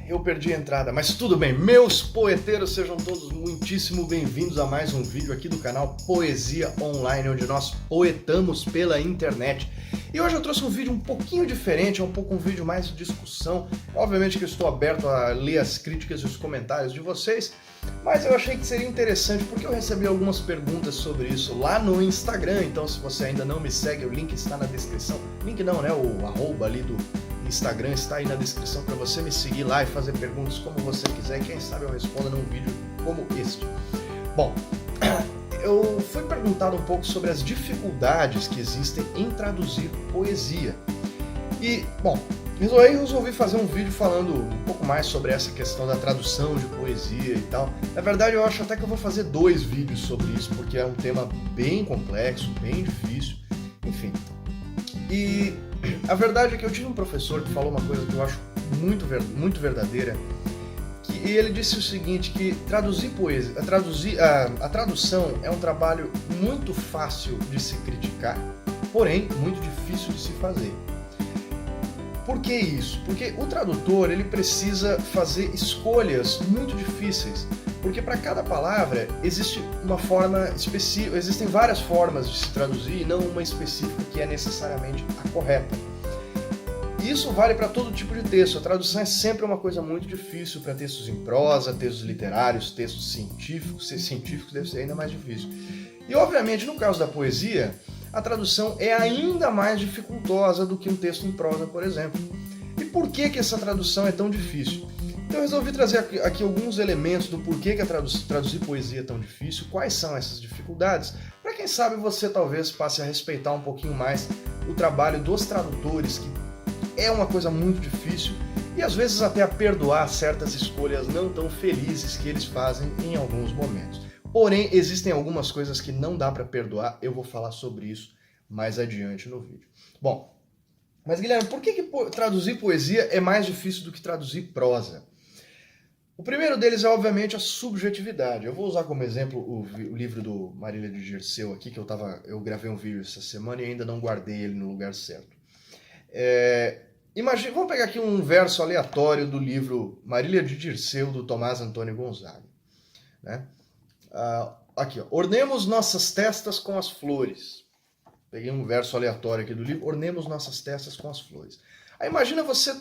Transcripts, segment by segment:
Eu perdi a entrada, mas tudo bem. Meus poeteiros, sejam todos muitíssimo bem-vindos a mais um vídeo aqui do canal Poesia Online, onde nós poetamos pela internet. E hoje eu trouxe um vídeo um pouquinho diferente, um vídeo mais de discussão. Obviamente que eu estou aberto a ler as críticas e os comentários de vocês, mas eu achei que seria interessante porque eu recebi algumas perguntas sobre isso lá no Instagram. Então, se você ainda não me segue, o link está na descrição. Link não, né? O arroba ali do Instagram está aí na descrição para você me seguir lá e fazer perguntas como você quiser. E quem sabe eu responda num vídeo como este. Bom, eu fui perguntado um pouco sobre as dificuldades que existem em traduzir poesia. E, bom, resolvi fazer um vídeo falando um pouco mais sobre essa questão da tradução de poesia e tal. Na verdade, eu acho até que eu vou fazer 2 vídeos sobre isso, porque é um tema bem complexo, bem difícil, enfim. E a verdade é que eu tive um professor que falou uma coisa que eu acho muito verdadeira, que ele disse o seguinte, que traduzir poesia, a tradução é um trabalho muito fácil de se criticar, porém muito difícil de se fazer. Por que isso? Porque o tradutor ele precisa fazer escolhas muito difíceis, porque para cada palavra existe uma forma específica, existem várias formas de se traduzir e não uma específica que é necessariamente a correta. E isso vale para todo tipo de texto. A tradução é sempre uma coisa muito difícil para textos em prosa, textos literários, textos científicos. Ser científico deve ser ainda mais difícil. E obviamente no caso da poesia, a tradução é ainda mais dificultosa do que um texto em prosa, por exemplo. E por que essa tradução é tão difícil? Então eu resolvi trazer aqui alguns elementos do porquê que traduzir poesia é tão difícil, quais são essas dificuldades, para quem sabe você talvez passe a respeitar um pouquinho mais o trabalho dos tradutores, que é uma coisa muito difícil, e às vezes até a perdoar certas escolhas não tão felizes que eles fazem em alguns momentos. Porém, existem algumas coisas que não dá para perdoar, eu vou falar sobre isso mais adiante no vídeo. Bom, mas Guilherme, por que traduzir poesia é mais difícil do que traduzir prosa? O primeiro deles é, obviamente, a subjetividade. Eu vou usar como exemplo o livro do Marília de Dirceu aqui, que eu gravei um vídeo essa semana e ainda não guardei ele no lugar certo. Vamos pegar aqui um verso aleatório do livro Marília de Dirceu, do Tomás Antônio Gonzaga. Né? Aqui, ó. Ornemos nossas testas com as flores. Peguei um verso aleatório aqui do livro. Ornemos nossas testas com as flores. Aí imagina você...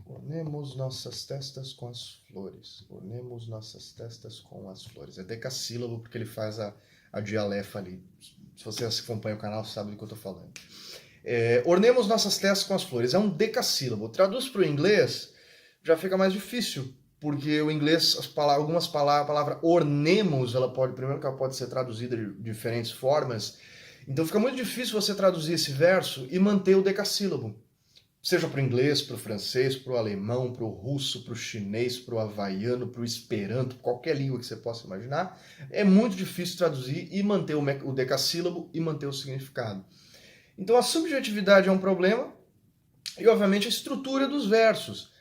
Ornemos nossas testas com as flores. Ornemos nossas testas com as flores. É decassílabo porque ele faz a dialefa ali. Se você acompanha o canal, sabe do que eu estou falando. Ornemos nossas testas com as flores. É um decassílabo. Traduz para o inglês, já fica mais difícil. Porque o inglês, a palavra ornemos, primeiro que ela pode ser traduzida de diferentes formas. Então fica muito difícil você traduzir esse verso e manter o decassílabo. Seja para o inglês, para o francês, para o alemão, para o russo, para o chinês, para o havaiano, para o esperanto, qualquer língua que você possa imaginar, é muito difícil traduzir e manter o decassílabo e manter o significado. Então a subjetividade é um problema e, obviamente, a estrutura dos versos.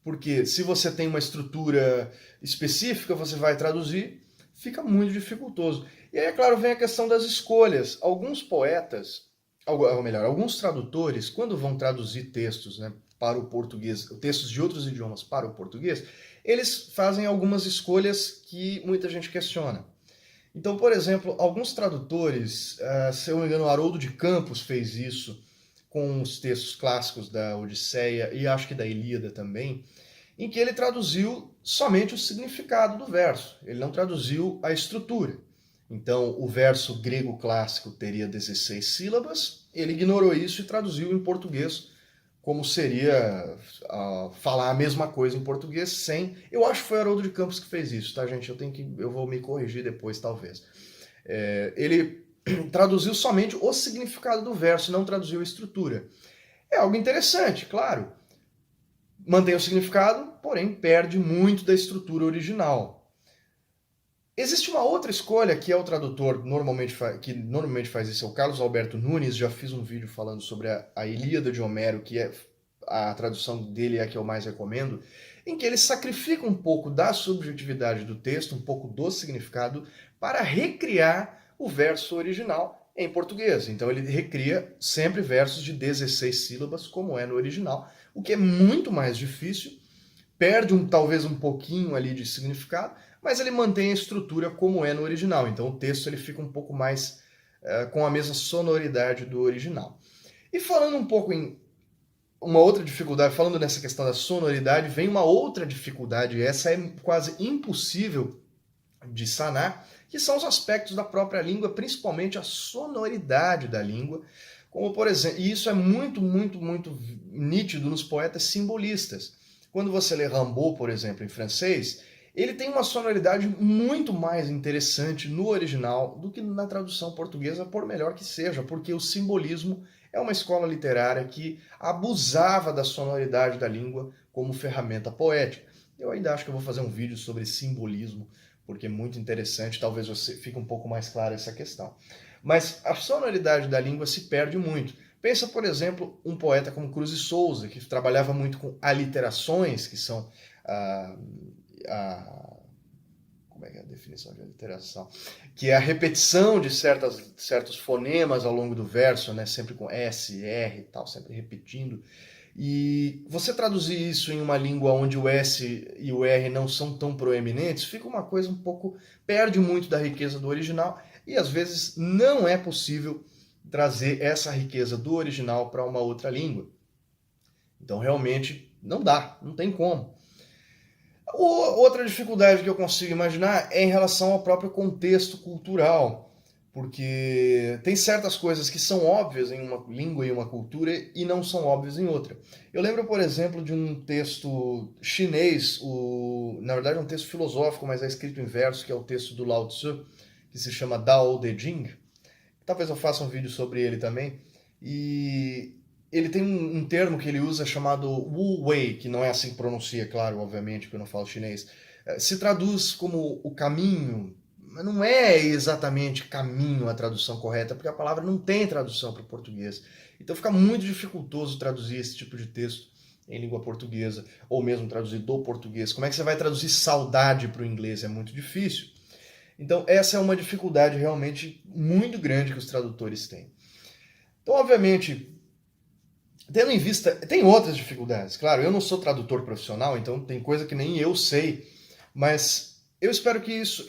Porque se você tem uma estrutura específica, você vai traduzir, fica muito dificultoso. E aí, é claro, vem a questão das escolhas. Alguns poetas... ou melhor, alguns tradutores, quando vão traduzir textos, né, para o português, textos de outros idiomas para o português, eles fazem algumas escolhas que muita gente questiona. Então, por exemplo, alguns tradutores, se eu não me engano, Haroldo de Campos fez isso com os textos clássicos da Odisseia e acho que da Ilíada também, em que ele traduziu somente o significado do verso, ele não traduziu a estrutura. Então, o verso grego clássico teria 16 sílabas, ele ignorou isso e traduziu em português, como seria falar a mesma coisa em português sem... Eu acho que foi Haroldo de Campos que fez isso, tá, gente? Eu vou me corrigir depois, talvez. Ele traduziu somente o significado do verso, não traduziu a estrutura. É algo interessante, claro. Mantém o significado, porém perde muito da estrutura original. Existe uma outra escolha que é o tradutor que normalmente faz isso, é o Carlos Alberto Nunes. Já fiz um vídeo falando sobre a Ilíada de Homero, que é a tradução dele é a que eu mais recomendo, em que ele sacrifica um pouco da subjetividade do texto, um pouco do significado, para recriar o verso original em português. Então ele recria sempre versos de 16 sílabas, como é no original, o que é muito mais difícil, perde talvez um pouquinho ali de significado, mas ele mantém a estrutura como é no original. Então o texto ele fica um pouco mais com a mesma sonoridade do original. E falando um pouco em uma outra dificuldade, falando nessa questão da sonoridade, vem uma outra dificuldade, e essa é quase impossível de sanar, que são os aspectos da própria língua, principalmente a sonoridade da língua, como por exemplo, e isso é muito nítido nos poetas simbolistas. Quando você lê Rimbaud, por exemplo, em francês, ele tem uma sonoridade muito mais interessante no original do que na tradução portuguesa, por melhor que seja, porque o simbolismo é uma escola literária que abusava da sonoridade da língua como ferramenta poética. Eu ainda acho que eu vou fazer um vídeo sobre simbolismo, porque é muito interessante, talvez você fique um pouco mais clara essa questão. Mas a sonoridade da língua se perde muito. Pensa, por exemplo, um poeta como Cruz de Souza, que trabalhava muito com aliterações, que são como é que é a definição de aliteração? Que é a repetição de certos fonemas ao longo do verso, né? Sempre com S, R e tal, sempre repetindo. E você traduzir isso em uma língua onde o S e o R não são tão proeminentes, fica uma coisa um pouco... perde muito da riqueza do original e às vezes não é possível trazer essa riqueza do original para uma outra língua. Então realmente não dá, não tem como. Outra dificuldade que eu consigo imaginar é em relação ao próprio contexto cultural, porque tem certas coisas que são óbvias em uma língua e uma cultura e não são óbvias em outra. Eu lembro, por exemplo, de um texto chinês, na verdade é um texto filosófico, mas é escrito em verso, que é o texto do Lao Tzu, que se chama Dao De Jing. Talvez eu faça um vídeo sobre ele também. E ele tem um termo que ele usa chamado Wu Wei, que não é assim que pronuncia, claro, obviamente, porque eu não falo chinês. Se traduz como o caminho, mas não é exatamente caminho a tradução correta, porque a palavra não tem tradução para o português. Então fica muito dificultoso traduzir esse tipo de texto em língua portuguesa, ou mesmo traduzir do português. Como é que você vai traduzir saudade para o inglês? É muito difícil. Então essa é uma dificuldade realmente muito grande que os tradutores têm. Então, obviamente, tendo em vista, tem outras dificuldades. Claro, eu não sou tradutor profissional, então tem coisa que nem eu sei, mas eu espero que isso,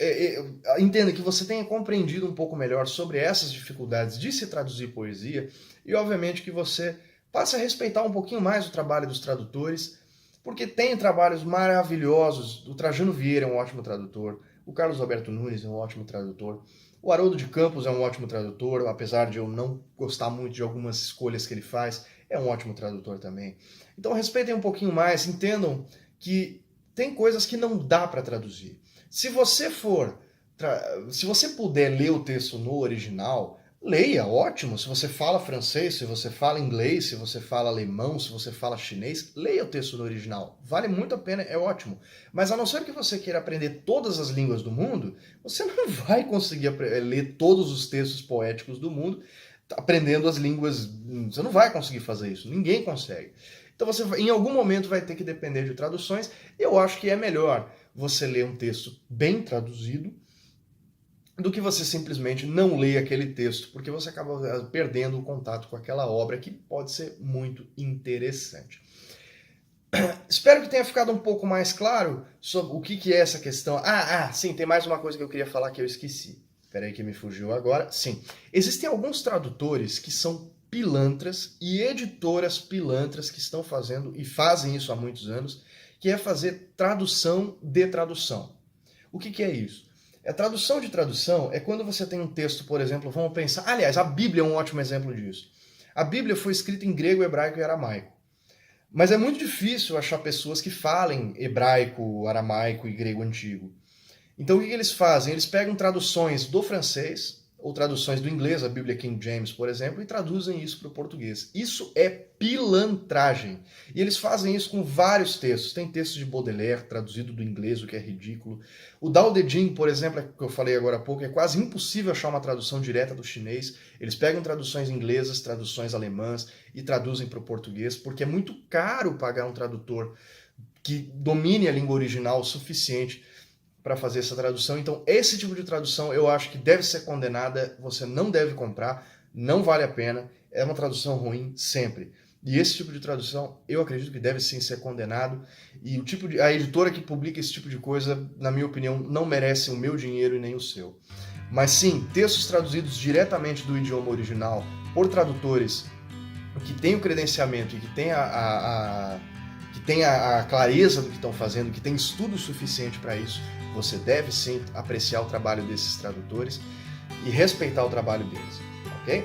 entenda que você tenha compreendido um pouco melhor sobre essas dificuldades de se traduzir poesia e, obviamente, que você passe a respeitar um pouquinho mais o trabalho dos tradutores, porque tem trabalhos maravilhosos. O Trajano Vieira é um ótimo tradutor, o Carlos Alberto Nunes é um ótimo tradutor, o Haroldo de Campos é um ótimo tradutor, apesar de eu não gostar muito de algumas escolhas que ele faz, é um ótimo tradutor também. Então respeitem um pouquinho mais, entendam que tem coisas que não dá para traduzir. Se você puder ler o texto no original, leia, ótimo. Se você fala francês, se você fala inglês, se você fala alemão, se você fala chinês, leia o texto no original. Vale muito a pena, é ótimo. Mas a não ser que você queira aprender todas as línguas do mundo, você não vai conseguir ler todos os textos poéticos do mundo aprendendo as línguas. Você não vai conseguir fazer isso, ninguém consegue. Então você em algum momento vai ter que depender de traduções. Eu acho que é melhor você ler um texto bem traduzido do que você simplesmente não ler aquele texto, porque você acaba perdendo o contato com aquela obra que pode ser muito interessante. Espero que tenha ficado um pouco mais claro sobre o que é essa questão. Sim, tem mais uma coisa que eu queria falar que eu esqueci. Peraí que me fugiu agora. Sim, existem alguns tradutores que são pilantras e editoras pilantras que estão fazendo, e fazem isso há muitos anos, que é fazer tradução de tradução. O que é isso? A tradução de tradução é quando você tem um texto, por exemplo, vamos pensar... Aliás, a Bíblia é um ótimo exemplo disso. A Bíblia foi escrita em grego, hebraico e aramaico. Mas é muito difícil achar pessoas que falem hebraico, aramaico e grego antigo. Então o que eles fazem? Eles pegam traduções do francês, ou traduções do inglês, a Bíblia King James, por exemplo, e traduzem isso para o português. Isso é pilantragem. E eles fazem isso com vários textos. Tem texto de Baudelaire, traduzido do inglês, o que é ridículo. O Dao De Jing, por exemplo, que eu falei agora há pouco, é quase impossível achar uma tradução direta do chinês. Eles pegam traduções inglesas, traduções alemãs e traduzem para o português, porque é muito caro pagar um tradutor que domine a língua original o suficiente para fazer essa tradução. Então, esse tipo de tradução eu acho que deve ser condenada, você não deve comprar, não vale a pena, é uma tradução ruim sempre. E esse tipo de tradução eu acredito que deve sim ser condenado, e a editora que publica esse tipo de coisa, na minha opinião, não merece o meu dinheiro e nem o seu. Mas sim, textos traduzidos diretamente do idioma original por tradutores que têm o credenciamento e que têm a clareza do que estão fazendo, que tem estudo suficiente para isso, você deve sim apreciar o trabalho desses tradutores e respeitar o trabalho deles, ok?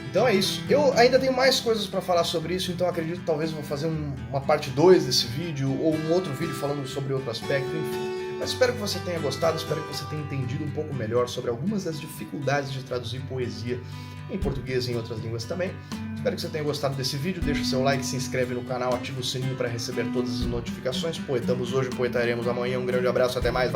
Então é isso. Eu ainda tenho mais coisas para falar sobre isso, então acredito que talvez vou fazer uma parte 2 desse vídeo, ou um outro vídeo falando sobre outro aspecto, enfim. Mas espero que você tenha gostado, espero que você tenha entendido um pouco melhor sobre algumas das dificuldades de traduzir poesia em português e em outras línguas também. Espero que você tenha gostado desse vídeo, deixa o seu like, se inscreve no canal, ativa o sininho para receber todas as notificações. Poetamos hoje, poetaremos amanhã. Um grande abraço, até mais.